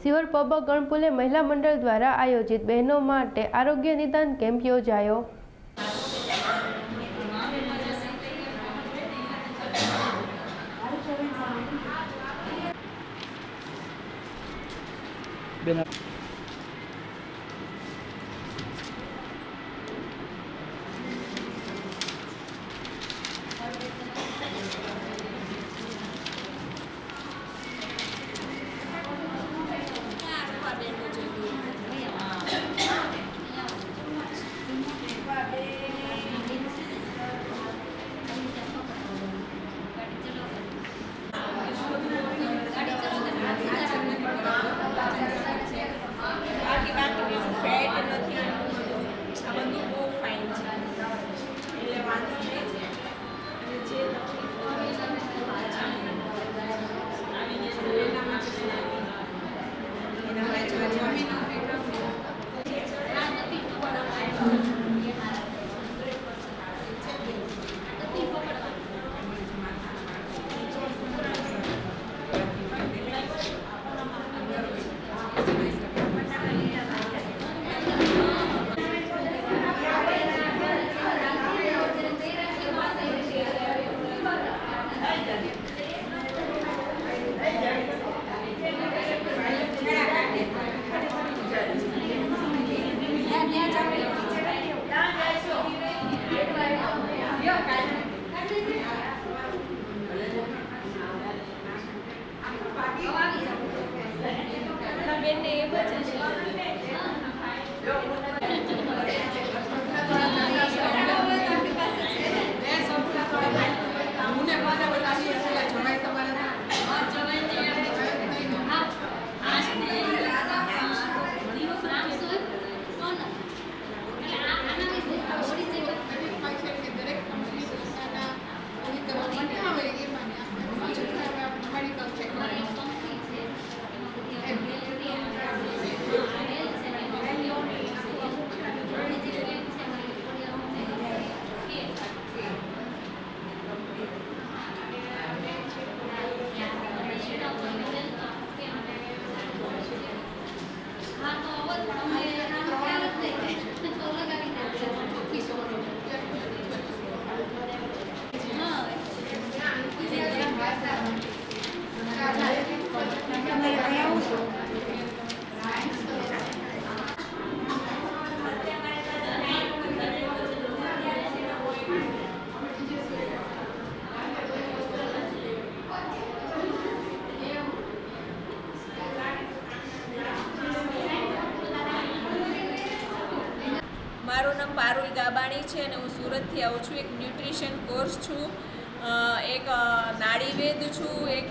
Sihor pub ગણપુલે મહિલા મંડળ દ્વારા આયોજિત બહેનો માટે આરોગ્ય નિદાન કેમ્પ યોજાયો। મારું નામ પારુલ ગાબાણી છે અને હું સુરતથી આવું છું। એક ન્યુટ્રિશન કોર્સ છું, એક નાડીવેદ છું, એક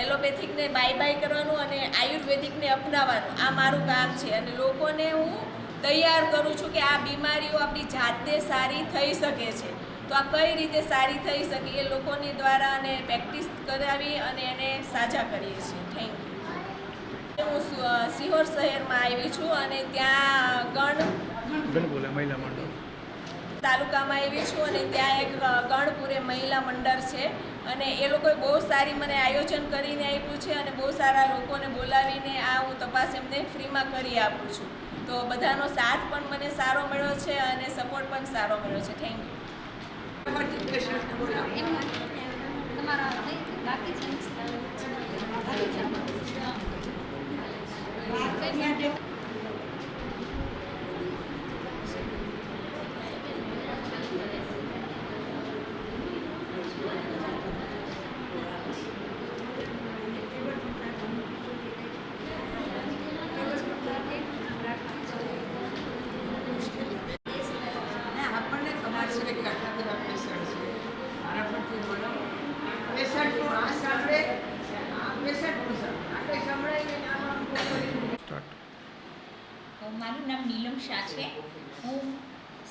એલોપેથિકને બાય કરવાનું અને આયુર્વેદિકને અપનાવવાનું આ મારું કામ છે। અને લોકોને હું તૈયાર કરું છું કે આ બીમારીઓ આપણી જાતે સારી થઈ શકે છે, તો આ કઈ રીતે સારી થઈ શકે એ લોકોની દ્વારા અને પ્રેક્ટિસ કરાવી અને એને સાજા કરીએ છીએ। Thank you. હું સિહોર શહેરમાં આવી છું અને ત્યાં ગણપુરે મહિલા મંડળ તાલુકામાં આવી છું અને ત્યાં એક ગણપુરે મહિલા મંડળ છે અને એ લોકોએ બહુ સારી મને આયોજન કરીને આપ્યું છે અને બહુ સારા લોકોને બોલાવીને આ હું તપાસ એમને ફ્રીમાં કરી આપું છું। તો બધાનો સાથ પણ મને સારો મળ્યો છે અને સપોર્ટ પણ સારો મળ્યો છે। Thank you. મારું નામ નીલમ શાહ છે। હું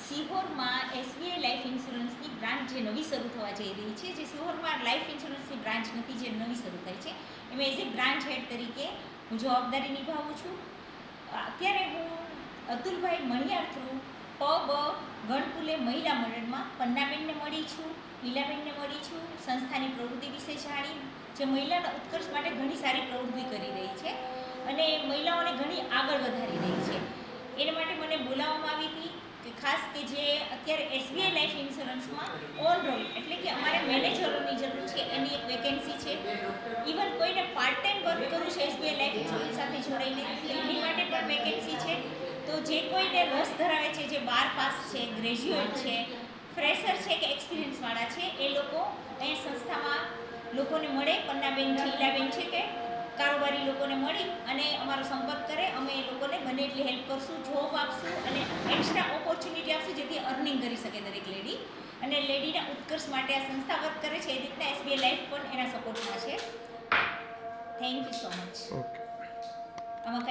સિહોરમાં એસબીઆઈ લાઈફ ઇન્સ્યોરન્સની બ્રાન્ચ જે નવી શરૂ થવા જઈ રહી છે, જે સિહોરમાં લાઈફ ઇન્સ્યોરન્સની બ્રાન્ચ નથી જે નવી શરૂ થઈ છે, એમાં એઝ એ બ્રાન્ચ હેડ તરીકે હું જવાબદારી નિભાવું છું। અત્યારે હું અતુલભાઈ મણિયાર થ્રુ બ ગણપુલે મહિલા મંડળમાં પન્નાબેનને મળી છું, લીલાબેનને મળી છું. સંસ્થાની પ્રવૃત્તિ વિશે જાણી, જે મહિલાના ઉત્કર્ષ માટે ઘણી સારી પ્રવૃત્તિ કરી રહી છે અને મહિલાઓને ઘણી આગળ વધારી રહી છે. એના માટે મને બોલાવવામાં આવી હતી કે ખાસ કે જે અત્યારે એસબીઆઈ લાઈફ ઇન્સ્યોરન્સમાં ઓન રોલ એટલે કે અમારે મેનેજરોની જરૂર છે, એની એક વેકેન્સી છે. ઇવન કોઈને પાર્ટ ટાઈમ વર્ક કરવું છે એસબીઆઈ લાઈફ ઇન્સ્યોરન્સ સાથે જોડાઈને, એની માટે પણ વેકેન્સી છે. તો જે કોઈને રસ ધરાવે છે, જે 12 પાસ છે, ગ્રેજ્યુએટ છે, ફ્રેશર છે કે એક્સપિરિયન્સવાળા છે, એ લોકો અહીંયા સંસ્થામાં લોકોને મળે, પન્નાબેન છે, ઈલાબેન છે કે કારોબારી લોકોને મળી અને અમારો સંપર્ક કરે. અમે એ લોકોને બને એટલી હેલ્પ કરશું, જોબ આપશું અને એક્સ્ટ્રા ઓપોર્ચ્યુનિટી આપશું જેથી અર્નિંગ કરી શકે દરેક લેડી. અને લેડીના ઉત્કર્ષ માટે આ સંસ્થા વર્ક કરે છે, એ રીતના એસબીઆઈ લાઈફ પણ એના સપોર્ટમાં છે. Thank you so much. આમાં